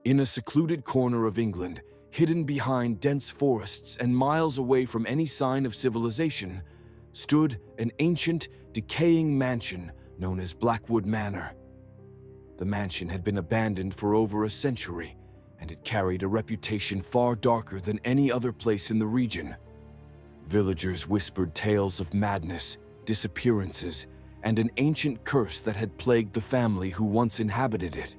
In a secluded corner of England, hidden behind dense forests and miles away from any sign of civilization, stood an ancient, decaying mansion known as Blackwood Manor. The mansion had been abandoned for over a century, and it carried a reputation far darker than any other place in the region. Villagers whispered tales of madness, disappearances, and an ancient curse that had plagued the family who once inhabited it.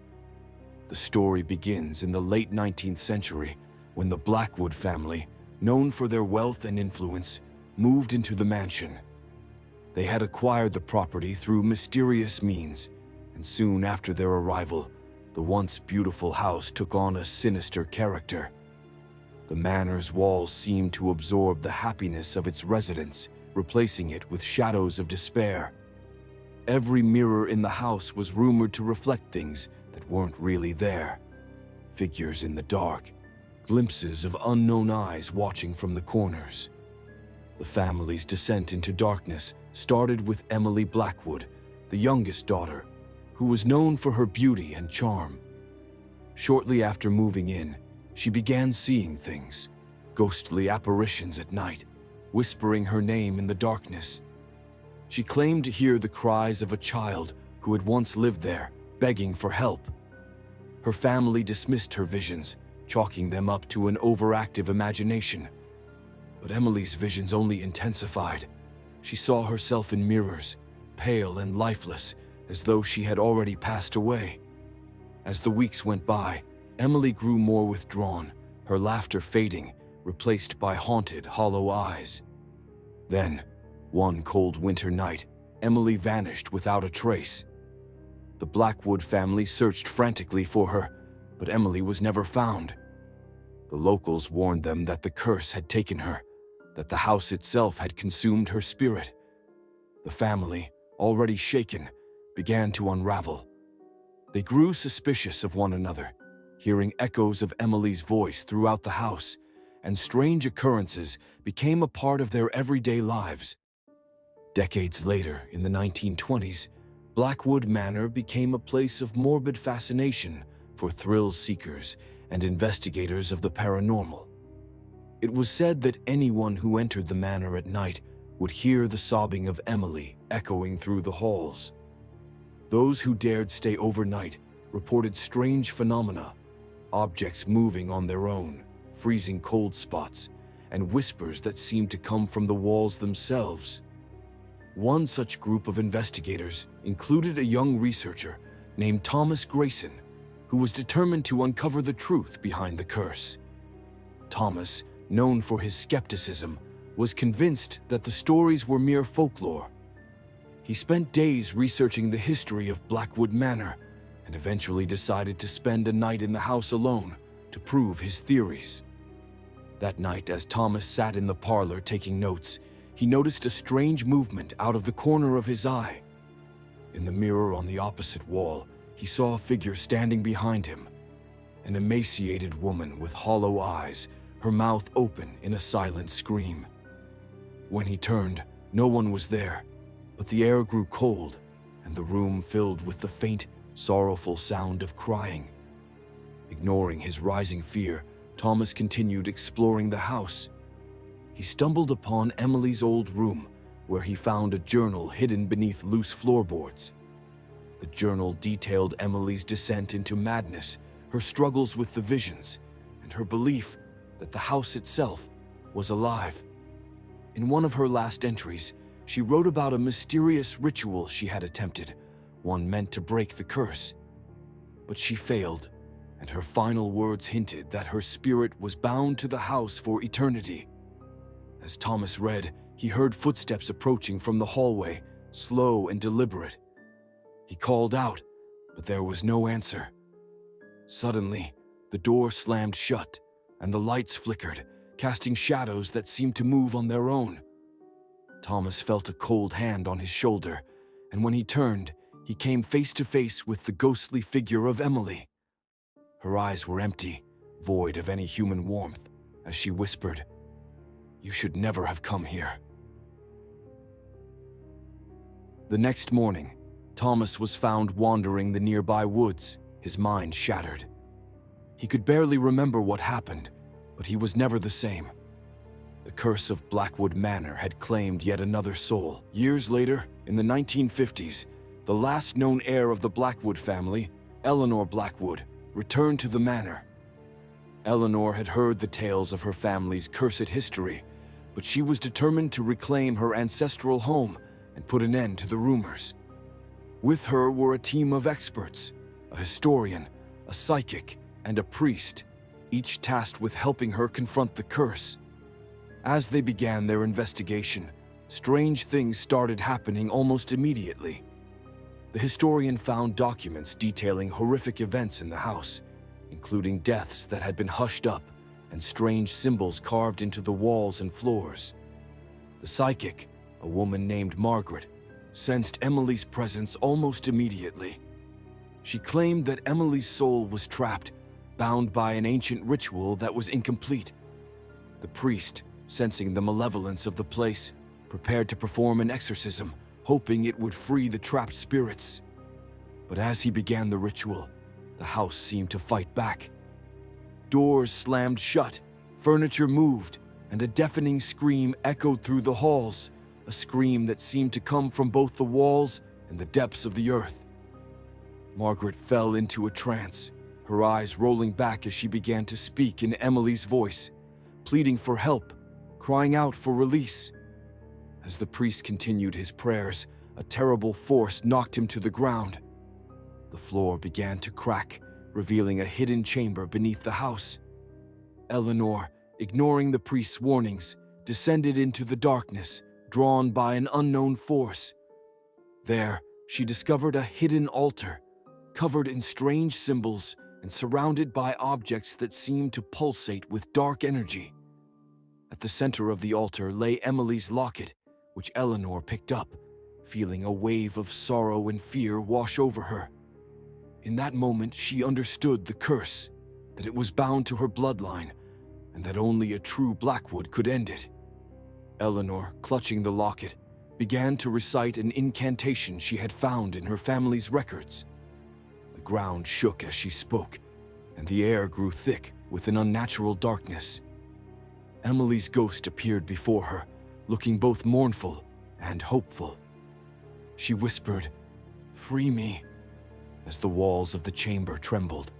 The story begins in the late 19th century, when the Blackwood family, known for their wealth and influence, moved into the mansion. They had acquired the property through mysterious means, and soon after their arrival, the once beautiful house took on a sinister character. The manor's walls seemed to absorb the happiness of its residents, replacing it with shadows of despair. Every mirror in the house was rumored to reflect things that weren't really there. Figures in the dark, glimpses of unknown eyes watching from the corners. The family's descent into darkness started with Emily Blackwood, the youngest daughter, who was known for her beauty and charm. Shortly after moving in, she began seeing things, ghostly apparitions at night, whispering her name in the darkness. She claimed to hear the cries of a child who had once lived there, begging for help. Her family dismissed her visions, chalking them up to an overactive imagination. But Emily's visions only intensified. She saw herself in mirrors, pale and lifeless, as though she had already passed away. As the weeks went by, Emily grew more withdrawn, her laughter fading, replaced by haunted, hollow eyes. Then, one cold winter night, Emily vanished without a trace. The Blackwood family searched frantically for her, but Emily was never found. The locals warned them that the curse had taken her, that the house itself had consumed her spirit. The family, already shaken, began to unravel. They grew suspicious of one another, hearing echoes of Emily's voice throughout the house, and strange occurrences became a part of their everyday lives. Decades later, in the 1920s, Blackwood Manor became a place of morbid fascination for thrill seekers and investigators of the paranormal. It was said that anyone who entered the manor at night would hear the sobbing of Emily echoing through the halls. Those who dared stay overnight reported strange phenomena, objects moving on their own, freezing cold spots, and whispers that seemed to come from the walls themselves. One such group of investigators included a young researcher named Thomas Grayson, who was determined to uncover the truth behind the curse. Thomas, known for his skepticism, was convinced that the stories were mere folklore. He spent days researching the history of Blackwood Manor and eventually decided to spend a night in the house alone to prove his theories. That night, as Thomas sat in the parlor taking notes, he noticed a strange movement out of the corner of his eye. In the mirror on the opposite wall, he saw a figure standing behind him, an emaciated woman with hollow eyes, her mouth open in a silent scream. When he turned, no one was there, but the air grew cold, and the room filled with the faint, sorrowful sound of crying. Ignoring his rising fear, Thomas continued exploring the house. He stumbled upon Emily's old room, where he found a journal hidden beneath loose floorboards. The journal detailed Emily's descent into madness, her struggles with the visions, and her belief that the house itself was alive. In one of her last entries, she wrote about a mysterious ritual she had attempted, one meant to break the curse. But she failed, and her final words hinted that her spirit was bound to the house for eternity. As Thomas read, he heard footsteps approaching from the hallway, slow and deliberate. He called out, but there was no answer. Suddenly, the door slammed shut, and the lights flickered, casting shadows that seemed to move on their own. Thomas felt a cold hand on his shoulder, and when he turned, he came face to face with the ghostly figure of Emily. Her eyes were empty, void of any human warmth, as she whispered, "You should never have come here." The next morning, Thomas was found wandering the nearby woods, his mind shattered. He could barely remember what happened, but he was never the same. The curse of Blackwood Manor had claimed yet another soul. Years later, in the 1950s, the last known heir of the Blackwood family, Eleanor Blackwood, returned to the manor. Eleanor had heard the tales of her family's cursed history, but she was determined to reclaim her ancestral home and put an end to the rumors. With her were a team of experts, a historian, a psychic, and a priest, each tasked with helping her confront the curse. As they began their investigation, strange things started happening almost immediately. The historian found documents detailing horrific events in the house, including deaths that had been hushed up and strange symbols carved into the walls and floors. The psychic, a woman named Margaret, sensed Emily's presence almost immediately. She claimed that Emily's soul was trapped, bound by an ancient ritual that was incomplete. The priest, sensing the malevolence of the place, prepared to perform an exorcism, hoping it would free the trapped spirits. But as he began the ritual, the house seemed to fight back. Doors slammed shut, furniture moved, and a deafening scream echoed through the halls, a scream that seemed to come from both the walls and the depths of the earth. Margaret fell into a trance, her eyes rolling back as she began to speak in Emily's voice, pleading for help, crying out for release. As the priest continued his prayers, a terrible force knocked him to the ground. The floor began to crack, revealing a hidden chamber beneath the house. Eleanor, ignoring the priest's warnings, descended into the darkness, drawn by an unknown force. There, she discovered a hidden altar, covered in strange symbols and surrounded by objects that seemed to pulsate with dark energy. At the center of the altar lay Emily's locket, which Eleanor picked up, feeling a wave of sorrow and fear wash over her. In that moment, she understood the curse, that it was bound to her bloodline, and that only a true Blackwood could end it. Eleanor, clutching the locket, began to recite an incantation she had found in her family's records. The ground shook as she spoke, and the air grew thick with an unnatural darkness. Emily's ghost appeared before her, looking both mournful and hopeful. She whispered, "Free me," as the walls of the chamber trembled.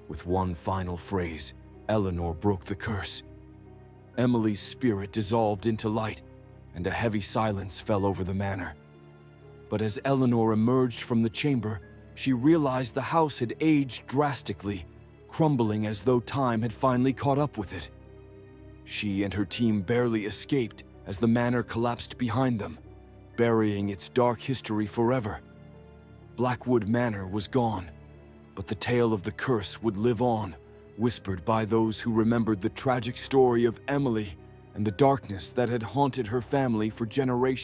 With one final phrase, Eleanor broke the curse. Emily's spirit dissolved into light, and a heavy silence fell over the manor. But as Eleanor emerged from the chamber, she realized the house had aged drastically, crumbling as though time had finally caught up with it. She and her team barely escaped as the manor collapsed behind them, burying its dark history forever. Blackwood Manor was gone, but the tale of the curse would live on, whispered by those who remembered the tragic story of Emily and the darkness that had haunted her family for generations.